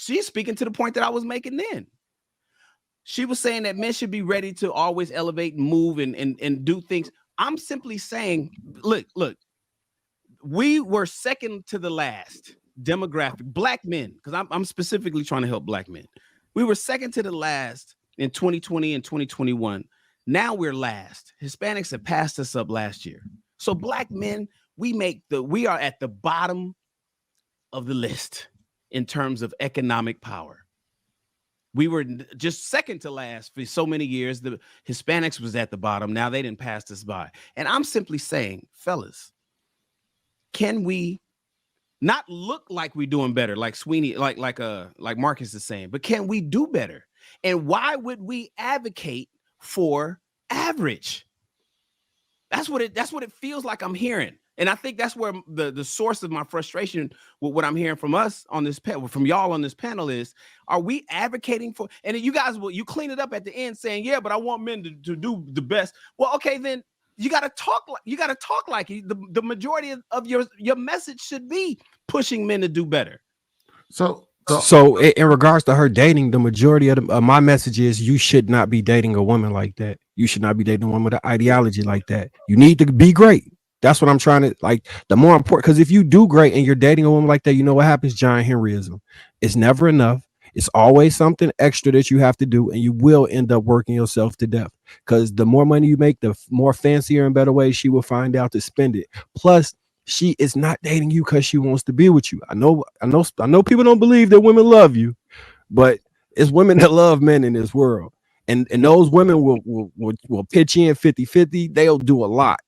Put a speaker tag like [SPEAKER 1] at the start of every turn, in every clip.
[SPEAKER 1] she's speaking to the point that I was making then. She was saying that men should be ready to always elevate, move, and do things. I'm simply saying, look, we were second to the last demographic, black men, because I'm specifically trying to help black men. We were second to the last in 2020 and 2021. Now we're last. Hispanics have passed us up last year. So black men, we are at the bottom of the list in terms of economic power. We were just second to last for so many years. The Hispanics was at the bottom. Now they didn't pass us by. And I'm simply saying, fellas, can we not look like we're doing better, like Sweeney, like Marcus is saying, but can we do better? And why would we advocate for average? That's what it feels like I'm hearing. And I think that's where the source of my frustration with what I'm hearing from us on this panel, from y'all on this panel, is: are we advocating for? And you guys you clean it up at the end saying, yeah, but I want men to do the best. Well, okay, then you got to talk like the majority of your message should be pushing men to do better.
[SPEAKER 2] So in regards to her dating, the majority of my message is you should not be dating a woman like that. You should not be dating a woman with an ideology like that. You need to be great. That's what I'm trying to, like, the more important, because if you do great and you're dating a woman like that, you know what happens? Giant Henryism. It's never enough. It's always something extra that you have to do, and you will end up working yourself to death, because the more money you make, the more fancier and better ways she will find out to spend it. Plus, she is not dating you because she wants to be with you. I know people don't believe that women love you, but it's women that love men in this world. And those women will pitch in 50-50. They'll do a lot.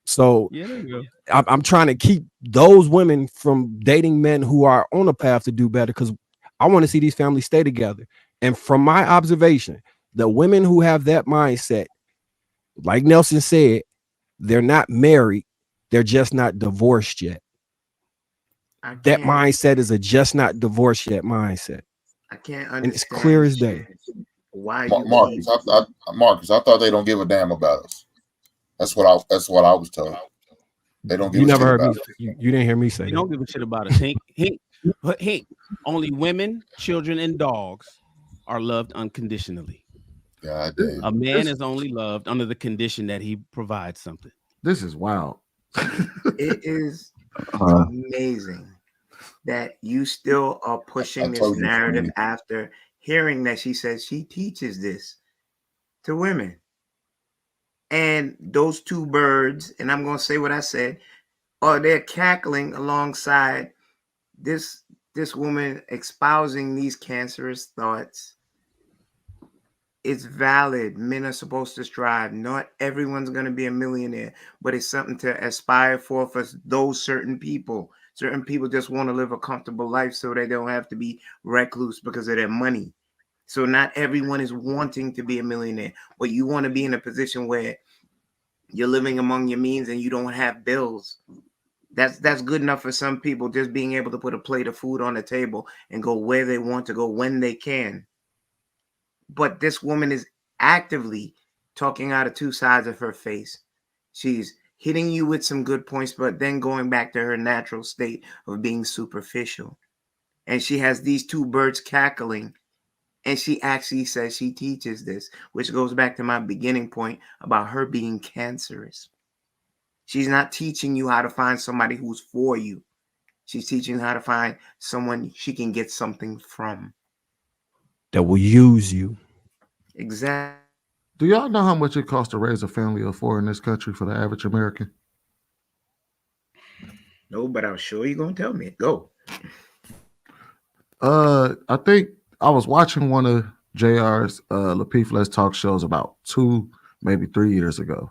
[SPEAKER 2] So yeah, I'm trying to keep those women from dating men who are on a path to do better, because I want to see these families stay together. And from my observation, the women who have that mindset, like Nelson said, they're not married. They're just not divorced yet. That mindset is a just not divorced yet mindset.
[SPEAKER 3] I can't understand.
[SPEAKER 2] And it's clear as day.
[SPEAKER 3] Why
[SPEAKER 4] Marcus, I thought they don't give a damn about us. That's what I was told. They don't give a shit about us.
[SPEAKER 2] You didn't hear me say that.
[SPEAKER 1] They don't give a shit about us. Hank, only women, children, and dogs are loved unconditionally.
[SPEAKER 4] God damn.
[SPEAKER 1] A man is only loved under the condition that he provides something.
[SPEAKER 5] This is wild.
[SPEAKER 3] It is amazing that you still are pushing this narrative after hearing that she says she teaches this to women. And those two birds, and I'm going to say what I said, they're cackling alongside this woman espousing these cancerous thoughts. It's valid. Men are supposed to strive. Not everyone's going to be a millionaire, but it's something to aspire for those certain people. Certain people just want to live a comfortable life so they don't have to be recluse because of their money. So not everyone is wanting to be a millionaire, but you want to be in a position where you're living among your means and you don't have bills. That's good enough for some people, just being able to put a plate of food on the table and go where they want to go when they can. But this woman is actively talking out of two sides of her face. She's hitting you with some good points, but then going back to her natural state of being superficial. And she has these two birds cackling. And she actually says she teaches this, which goes back to my beginning point about her being cancerous. She's not teaching you how to find somebody who's for you. She's teaching you how to find someone she can get something from.
[SPEAKER 2] That will use you.
[SPEAKER 3] Exactly.
[SPEAKER 5] Do y'all know how much it costs to raise a family of four in this country for the average American?
[SPEAKER 3] No, but I'm sure you're going to tell me. Go.
[SPEAKER 5] I think I was watching one of JR's Lapeef Let's Talk shows about 2, maybe 3 years ago.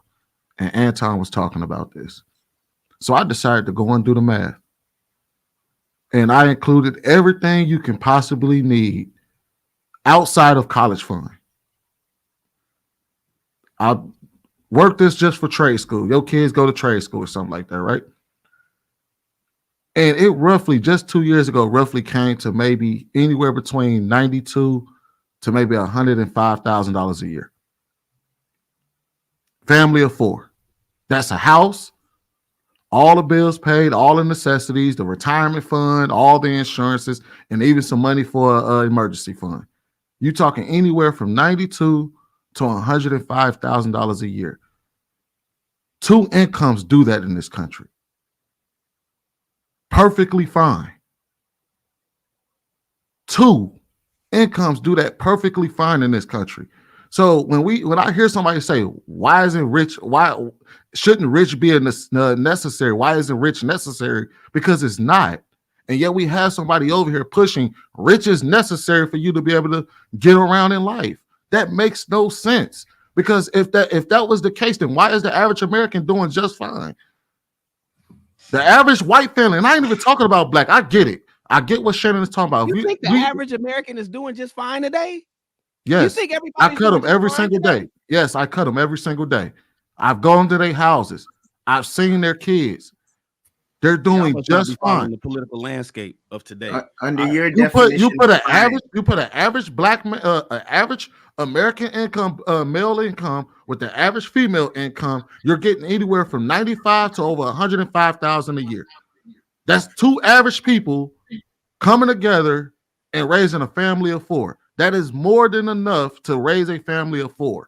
[SPEAKER 5] And Anton was talking about this. So I decided to go and do the math. And I included everything you can possibly need outside of college fund. I worked this just for trade school. Your kids go to trade school or something like that, right? And it roughly, just 2 years ago, roughly came to maybe anywhere between $92,000 to maybe $105,000 a year. Family of four. That's a house, all the bills paid, all the necessities, the retirement fund, all the insurances, and even some money for an emergency fund. You're talking anywhere from $92,000 to $105,000 a year. 2 incomes do that in this country. Perfectly fine. 2 incomes do that perfectly fine in this country. So when I hear somebody say, why shouldn't rich be necessary? Why isn't rich necessary? Because it's not. And yet we have somebody over here pushing rich is necessary for you to be able to get around in life. That makes no sense. Because if that was the case, then why is the average American doing just fine? The average white family, and I ain't even talking about black. I get it. I get what Shannon is talking about.
[SPEAKER 1] You think the average American is doing just fine today?
[SPEAKER 5] Yes.
[SPEAKER 1] You think
[SPEAKER 5] I cut them every single day. Yes, I cut them every single day. I've gone to their houses. I've seen their kids. They're doing just fine.
[SPEAKER 1] The political landscape of today.
[SPEAKER 3] Under your definition,
[SPEAKER 5] you put an average black average American income, male income with the average female income. You're getting anywhere from 95 to over 105,000 a year. That's 2 average people coming together and raising a family of 4. That is more than enough to raise a family of 4.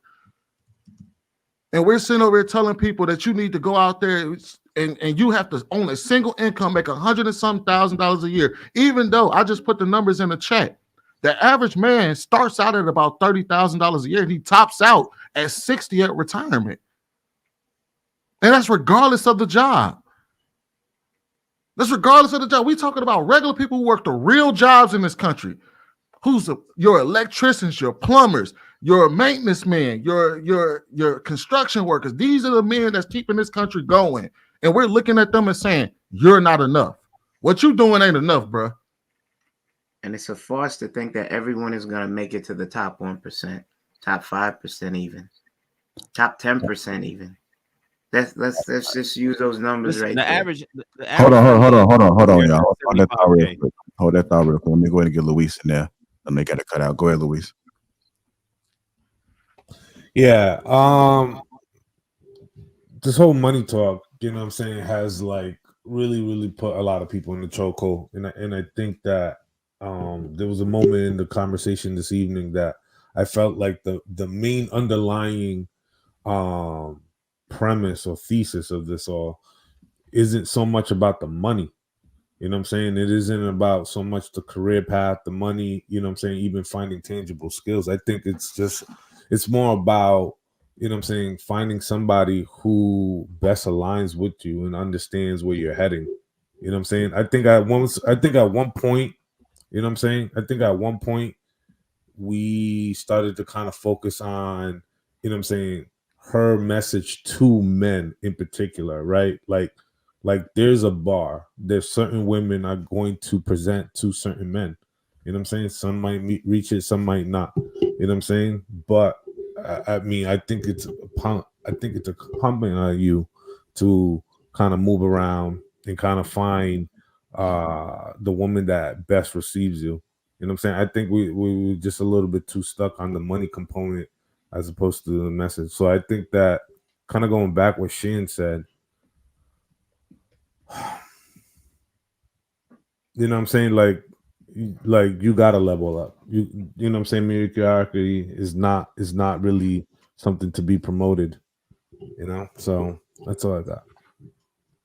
[SPEAKER 5] And we're sitting over here telling people that you need to go out there and you have to own a single income, make $100 and some $1,000 a year. Even though I just put the numbers in the chat, the average man starts out at about $30,000 a year and he tops out at 60 at retirement. And that's regardless of the job. That's regardless of the job. We're talking about regular people who work the real jobs in this country. Your electricians, your plumbers, your maintenance men, your construction workers. These are the men that's keeping this country going. And we're looking at them and saying, you're not enough. What you doing ain't enough, bro.
[SPEAKER 3] And it's a farce to think that everyone is going to make it to the top 1%, top 5% even, top 10% even. Let's just use those numbers. Listen,
[SPEAKER 1] right. The average
[SPEAKER 6] hold on, y'all. Hold that thought real quick. Let me go ahead and get Luis in there. Let me get it cut out. Go ahead, Luis.
[SPEAKER 7] Yeah. This whole money talk, you know what I'm saying, has like really put a lot of people in the chokehold. And I think that there was a moment in the conversation this evening that I felt like the main underlying premise or thesis of this all isn't so much about the money. You know what I'm saying? It isn't about so much the career path, the money, you know what I'm saying, even finding tangible skills. I think it's more about, you know what I'm saying, finding somebody who best aligns with you and understands where you're heading. You know what I'm saying? I think at one point, you know what I'm saying? I think at one point we started to kind of focus on, you know what I'm saying, her message to men in particular, right? Like there's a bar. There's certain women are going to present to certain men. You know what I'm saying? Some might reach it, some might not. You know what I'm saying? But I mean, I think it's incumbent on you to kind of move around and kind of find the woman that best receives you. You know what I'm saying? I think we were just a little bit too stuck on the money component as opposed to the message. So I think that kind of going back what Shane said, you know what I'm saying? Like you gotta level up. You know what I'm saying? Mediocrity is not really something to be promoted, you know? So that's all I got.